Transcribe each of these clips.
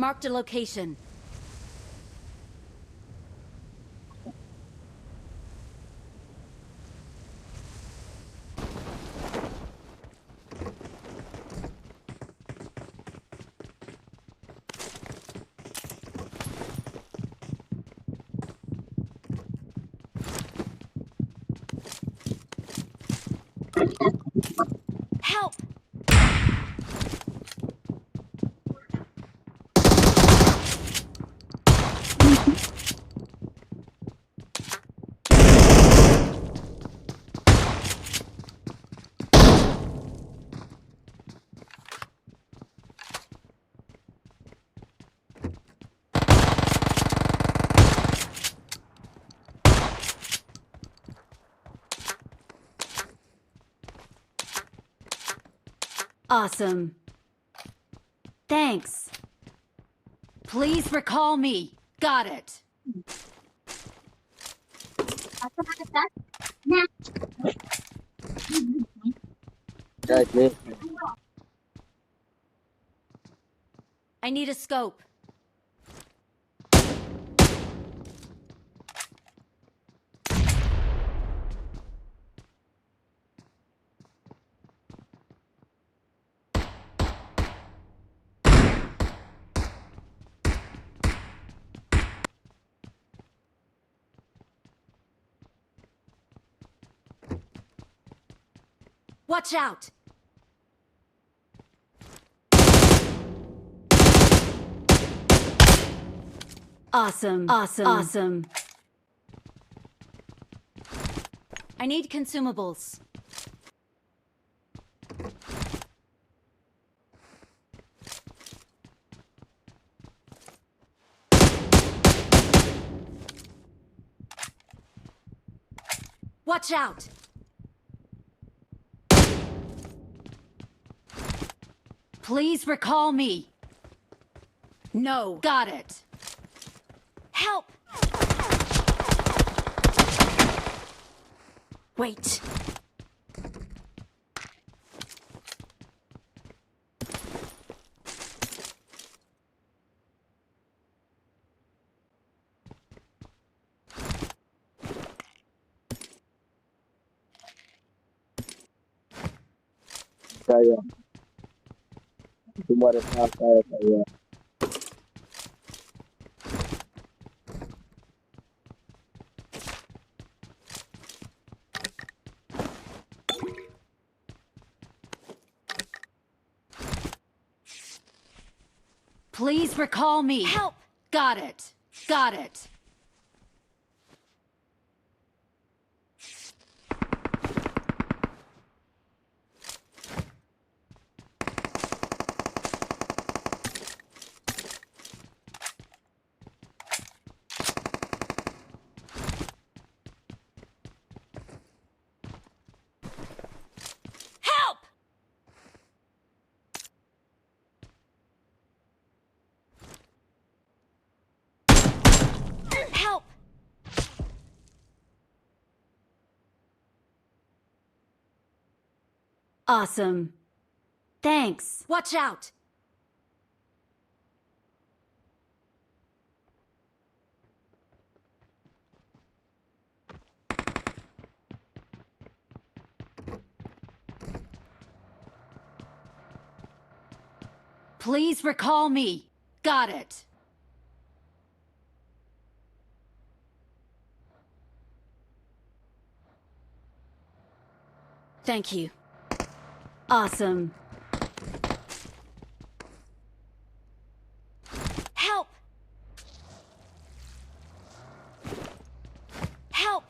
Marked a location. Help! Awesome. Thanks. Please recall me. Got it. I need a scope. Watch out! Awesome. Awesome. Awesome. I need consumables. Watch out! Please recall me. No. Got it. Help! Wait. saya तुम्हारे साथ आया था यार। Please recall me. Help! Got it. Got it. Help! Help! Awesome. Thanks. Watch out. Please recall me. Got it. Thank you. Awesome. Help! Help!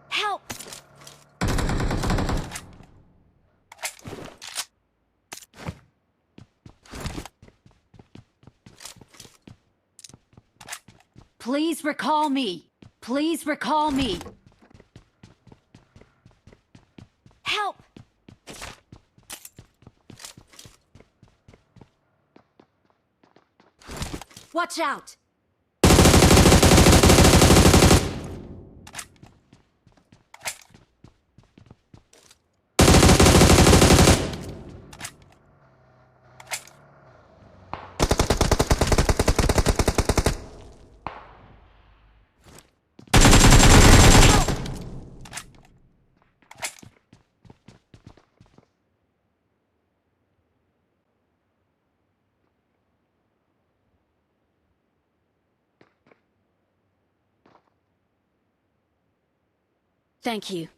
Help! Please recall me. Please recall me. Help! Watch out! Thank you.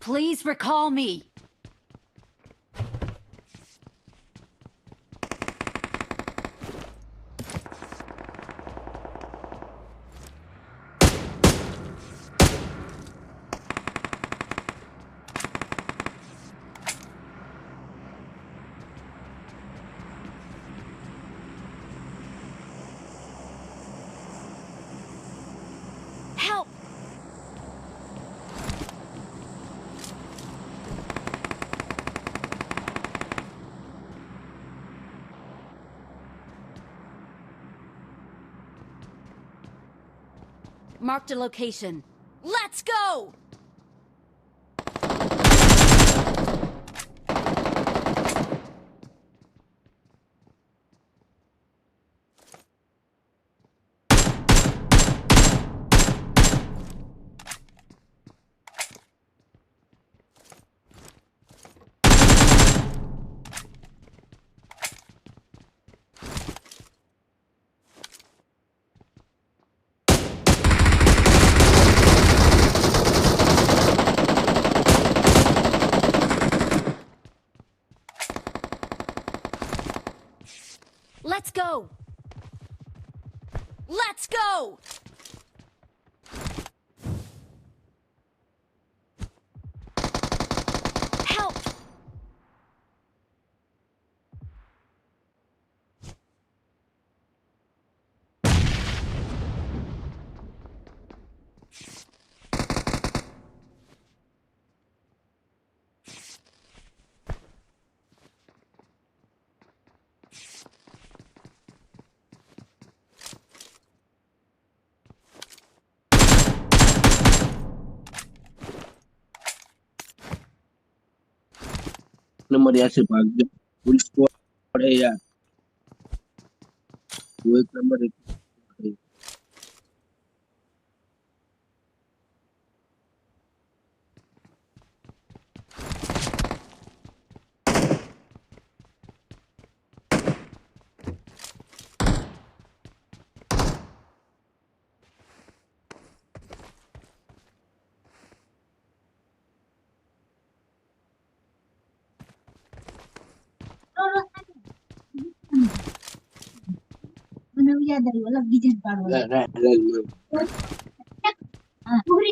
Please recall me. Help! Marked a location. Let's go! Let's go! Let's go! Help! Nomor yang sebagai full squad ya. Dua nomor itu. dari wala bijan paro. Puri.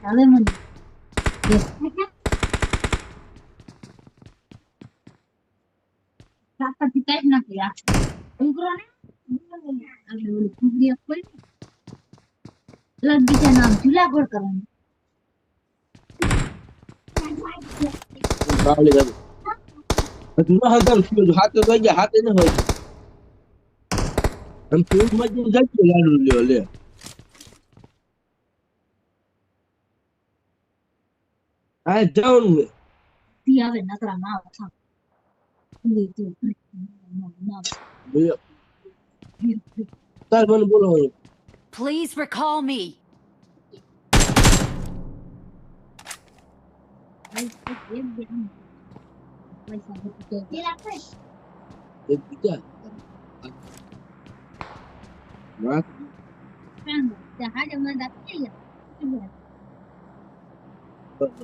Dale man. Yes. Rata dikai na ya. Ungkurane. Aduh, puri apa ini? Lagi jangan jula gor karan. Kali kan. Aduh, hadam sih hati aja hati ni hoy. हम food मजे जाते लाडू ले ले I down Dia ven na kara na sa. Ini tu. Na. भैया तार मन बोलो Please recall me. एक बिचा रात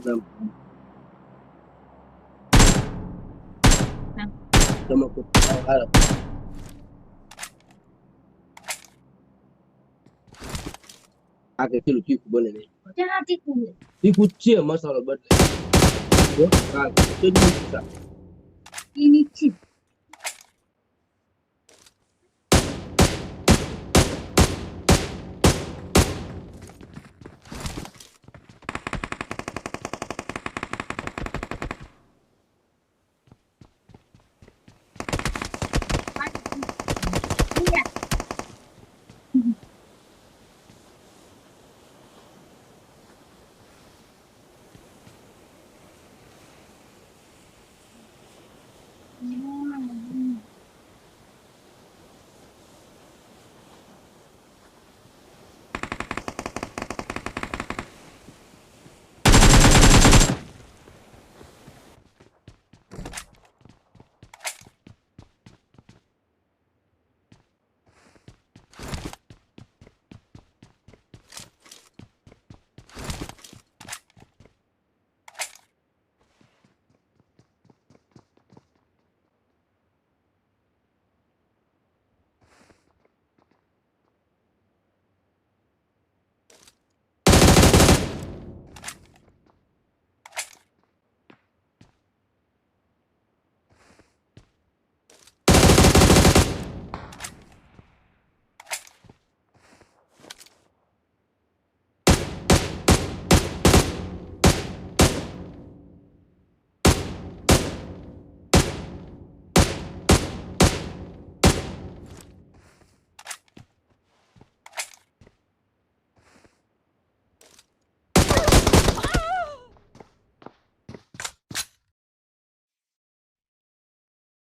dalam sama ko ala ake kilo ki ku bane ne ki ku ce masala bane ko ka to ni sa Ini chip.